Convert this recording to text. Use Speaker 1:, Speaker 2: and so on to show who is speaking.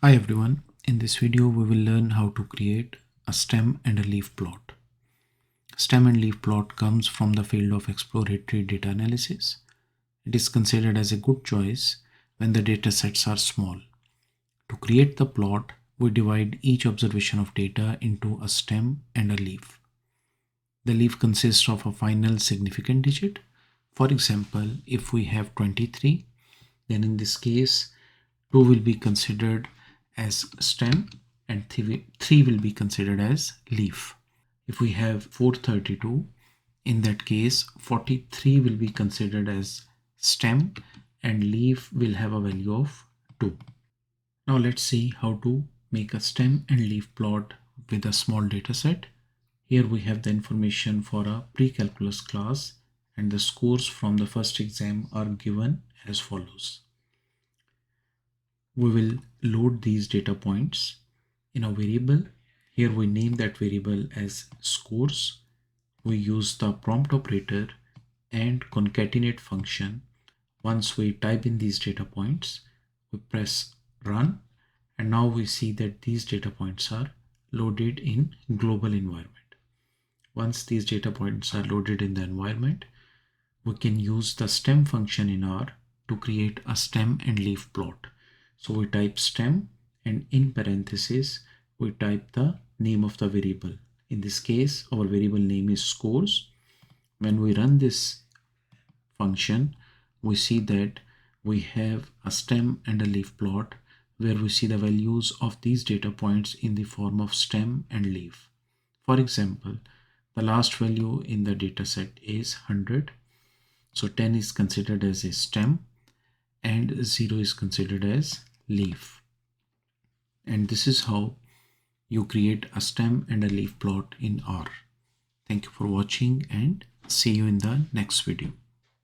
Speaker 1: Hi everyone, in this video we will learn how to create a stem and a leaf plot. Stem and leaf plot comes from the field of exploratory data analysis. It is considered as a good choice when the data sets are small. To create the plot, we divide each observation of data into a stem and a leaf. The leaf consists of a final significant digit. For example, if we have 23, then in this case 2 will be considered as stem and 3 will be considered as leaf. If we have 432, in that case 43 will be considered as stem and leaf will have a value of 2. Now let's see how to make a stem and leaf plot with a small data set. Here we have the information for a pre-calculus class and the scores from the first exam are given as follows. We will load these data points in a variable. Here we name that variable as scores. We use the prompt operator and concatenate function. Once we type in these data points, we press run, and now we see that these data points are loaded in global environment. Once these data points are loaded in the environment, we can use the stem function in R to create a stem and leaf plot. So we type stem and in parentheses we type the name of the variable. In this case our variable name is scores. When we run this function, we see that we have a stem and a leaf plot where we see the values of these data points in the form of stem and leaf. For example, the last value in the data set is 100. So 10 is considered as a stem and 0 is considered as leaf. And this is how you create a stem and a leaf plot in R. Thank you for watching and see you in the next video.